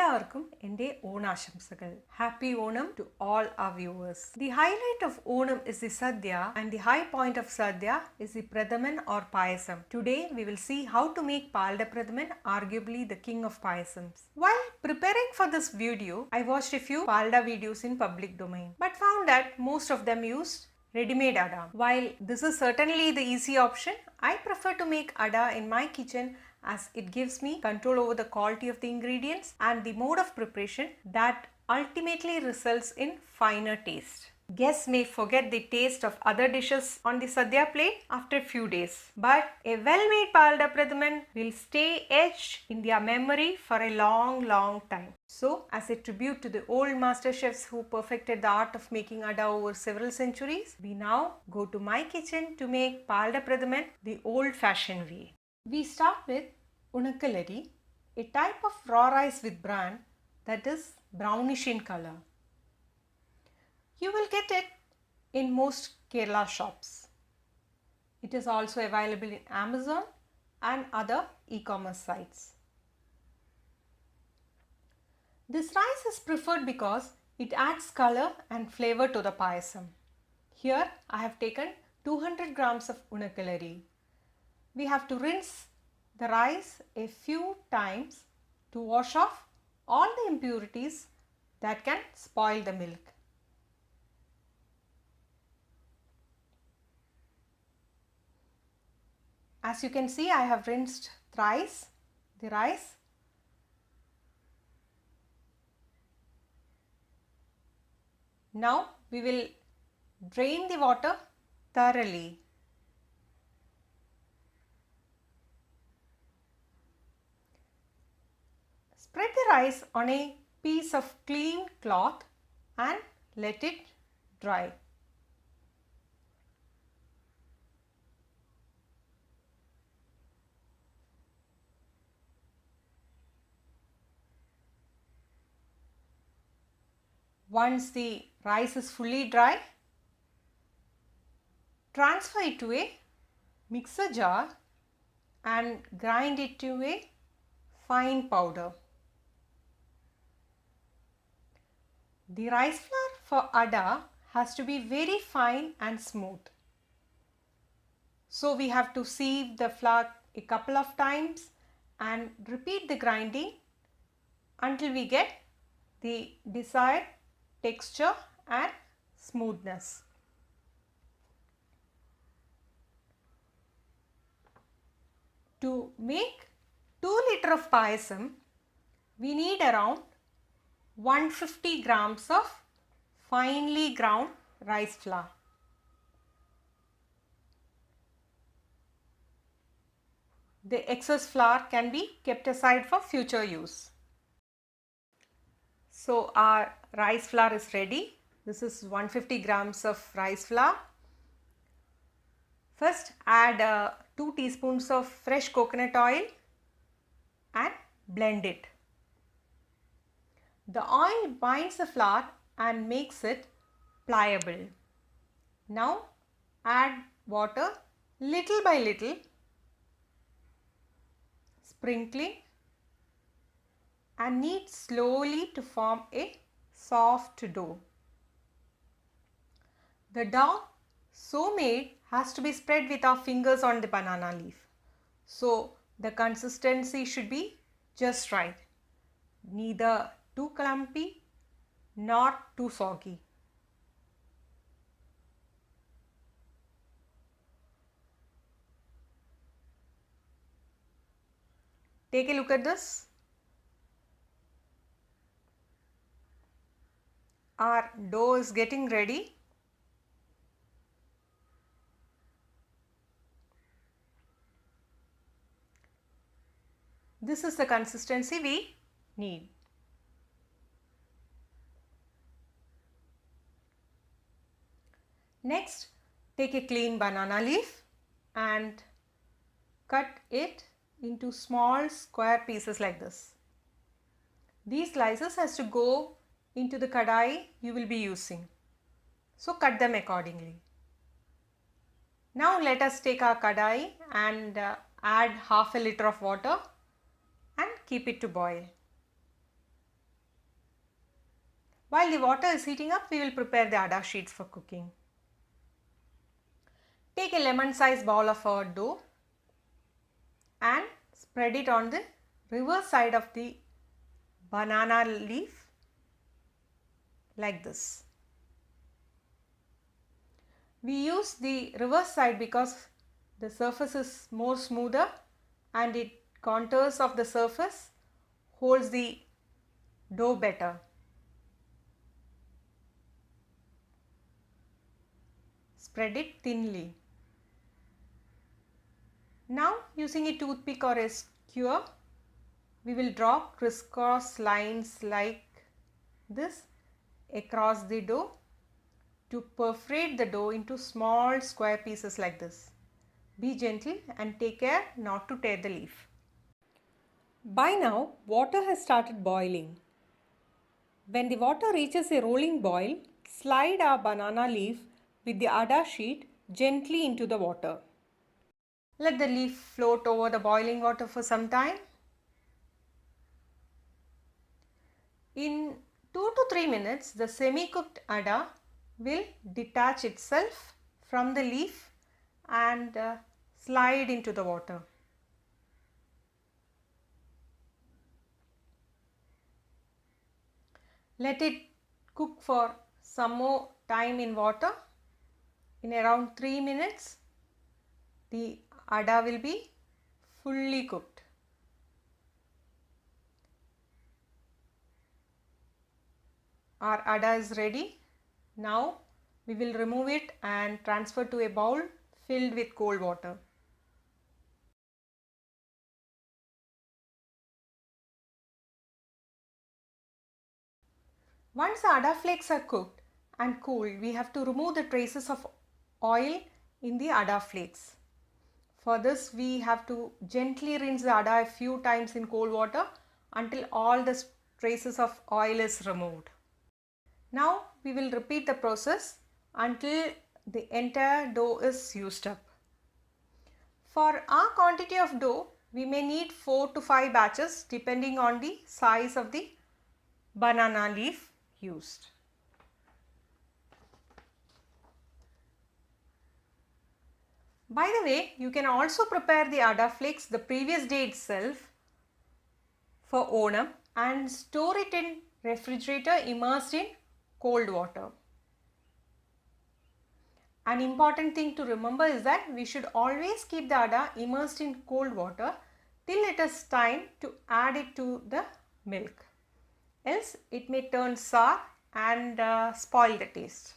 എല്ലാവർക്കും എൻ്റെ ഓണാശംസകൾ. Happy Onam to all our viewers. The highlight of Onam is the Sadhya, and the high point of Sadhya is the Pradhaman or Payasam. Today we will see how to make Palada Pradhaman, arguably the king of Payasams. While preparing for this video, I watched a few Palada videos in public domain, but found that most of them used ready-made ada. While this is certainly the easy option, I prefer to make ada in my kitchen as it gives me control over the quality of the ingredients and the mode of preparation that ultimately results in finer taste. Guests may forget the taste of other dishes on the Sadhya plate after a few days, but a well-made Palada Pradhaman will stay etched in their memory for a long time. So, as a tribute to the old master chefs who perfected the art of making ada over several centuries, we now go to my kitchen to make Palada Pradhaman the old-fashioned way. We start with Unakkalari, a type of raw rice with bran that is brownish in color. You will get it in most Kerala shops. It is also available in Amazon and other e-commerce sites. This rice is preferred because it adds color and flavor to the payasam. Here I have taken 200 grams of Unakkalari. We have to rinse the rice a few times to wash off all the impurities that can spoil the milk. As you can see, I have rinsed thrice the rice. Now we will drain the water thoroughly. Spread the rice on a piece of clean cloth and let it dry. Once the rice is fully dry, transfer it to a mixer jar and grind it to a fine powder. The rice flour for ada has to be very fine and smooth. So we have to sieve the flour a couple of times and repeat the grinding until we get the desired texture and smoothness. To make 2 liters of payasam, we need around 150 grams of finely ground rice flour. The excess flour can be kept aside for future use. So our rice flour is ready. This is 150 grams of rice flour. First add 2 teaspoons of fresh coconut oil and blend it. The oil binds the flour and makes it pliable. Now add water little by little, sprinkling, and knead slowly to form a soft dough. The dough so made has to be spread with our fingers on the banana leaf. So the consistency should be just right, neither too clumpy nor too soggy. Take a look at this. Our dough is getting ready. This is the consistency we need. Next, take a clean banana leaf and cut it into small square pieces like this. These slices has to go into the kadai you will be using. So cut them accordingly. Now let us take our kadai and add half a liter of water and keep it to boil. While the water is heating up, we will prepare the ada sheets for cooking. Take a lemon sized ball of our dough and spread it on the reverse side of the banana leaf like this. We use the reverse side because the surface is more smoother and it contours of the surface holds the dough better. Spread it thinly. Now using a toothpick or a skewer, we will draw crisscross lines like this across the dough to perforate the dough into small square pieces like this. Be gentle and take care not to tear the leaf. By now, water has started boiling. When the water reaches a rolling boil, slide our banana leaf with the ada sheet gently into the water. Let the leaf float over the boiling water for some time. In 2 to 3 minutes, the semi-cooked ada will detach itself from the leaf and slide into the water. Let it cook for some more time in water. In around 3 minutes, the ada will be fully cooked. Our ada is ready. Now we will remove it and transfer to a bowl filled with cold water. Once the ada flakes are cooked and cooled, we have to remove the traces of oil in the ada flakes. For this, we have to gently rinse the ada a few times in cold water until all the traces of oil is removed. Now we will repeat the process until the entire dough is used up. For our quantity of dough, we may need 4 to 5 batches depending on the size of the banana leaf used. By the way, you can also prepare the ada flakes the previous day itself for Onam and store it in refrigerator immersed in cold water. An important thing to remember is that we should always keep the ada immersed in cold water till it is time to add it to the milk. Else it may turn sour and spoil the taste.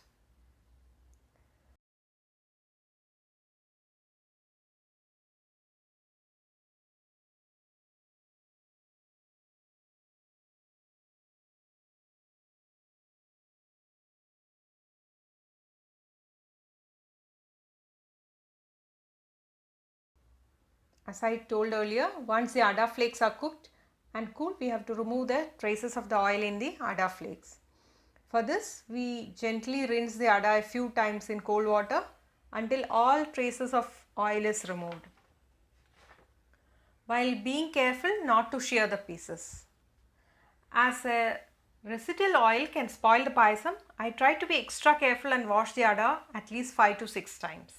As I told earlier, once the ada flakes are cooked and cooled, we have to remove the traces of the oil in the ada flakes. For this, we gently rinse the ada a few times in cold water until all traces of oil is removed, while being careful not to shear the pieces. As a residual oil can spoil the payasam, I try to be extra careful and wash the ada at least 5 to 6 times.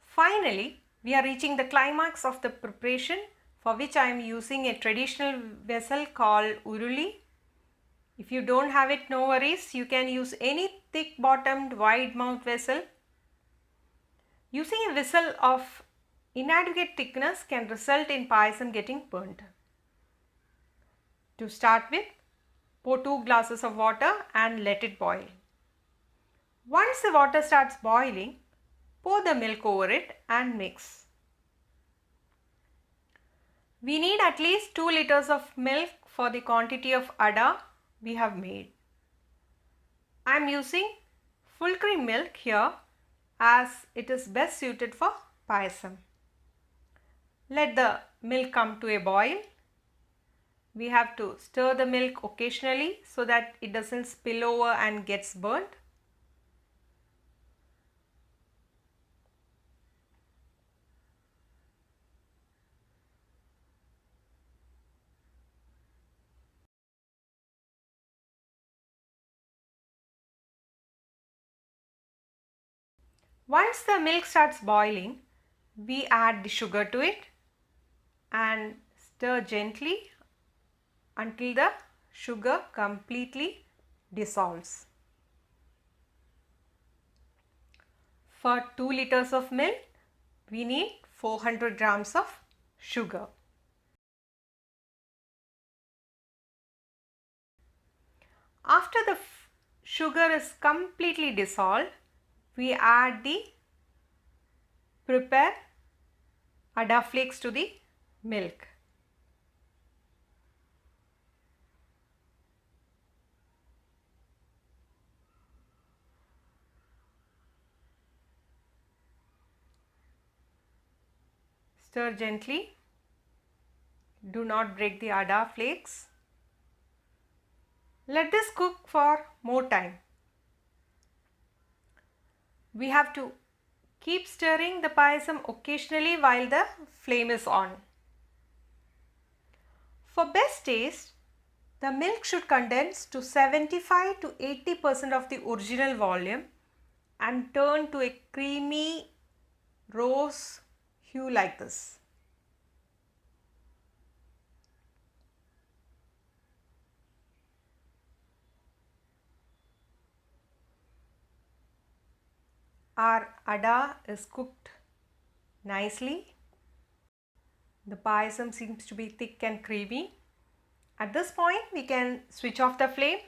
Finally, we are reaching the climax of the preparation, for which I am using a traditional vessel called uruli. If you don't have it, no worries, you can use any thick bottomed wide mouth vessel. Using a vessel of inadequate thickness can result in payasam getting burnt. To start with, pour 2 glasses of water and let it boil. Once the water starts boiling, pour the milk over it and mix. We need at least 2 liters of milk for the quantity of ada we have made. I am using full cream milk here as it is best suited for payasam. Let the milk come to a boil. We have to stir the milk occasionally so that it doesn't spill over and gets burnt. Once the milk starts boiling, we add the sugar to it and stir gently until the sugar completely dissolves. For 2 liters of milk, we need 400 grams of sugar. After the sugar is completely dissolved, we add the prepared Ada flakes to the milk. Stir gently. Do not break the Ada flakes. Let this cook for more time. We have to keep stirring the payasam occasionally while the flame is on. For best taste, the milk should condense to 75 to 80% of the original volume and turn to a creamy rose hue like this. Our Ada is cooked nicely. The payasam seems to be thick and creamy. At this point, we can switch off the flame.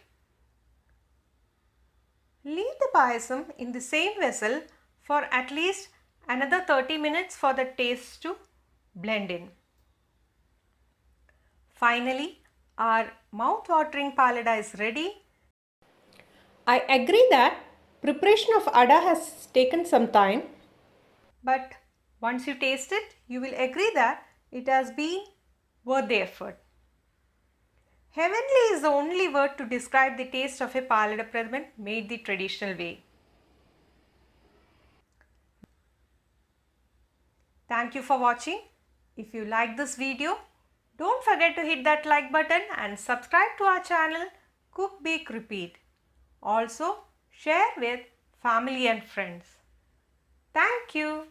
Leave the payasam in the same vessel for at least another 30 minutes for the taste to blend in. Finally, our mouth-watering palada is ready. I agree that preparation of Ada has taken some time, but once you taste it, you will agree that it has been worth the effort. Heavenly is the only word to describe the taste of a Palada Pradhaman made the traditional way. Thank you for watching. If you like this video, don't forget to hit that like button and subscribe to our channel Cook, Bake, Repeat. Also, share with family and friends. Thank you.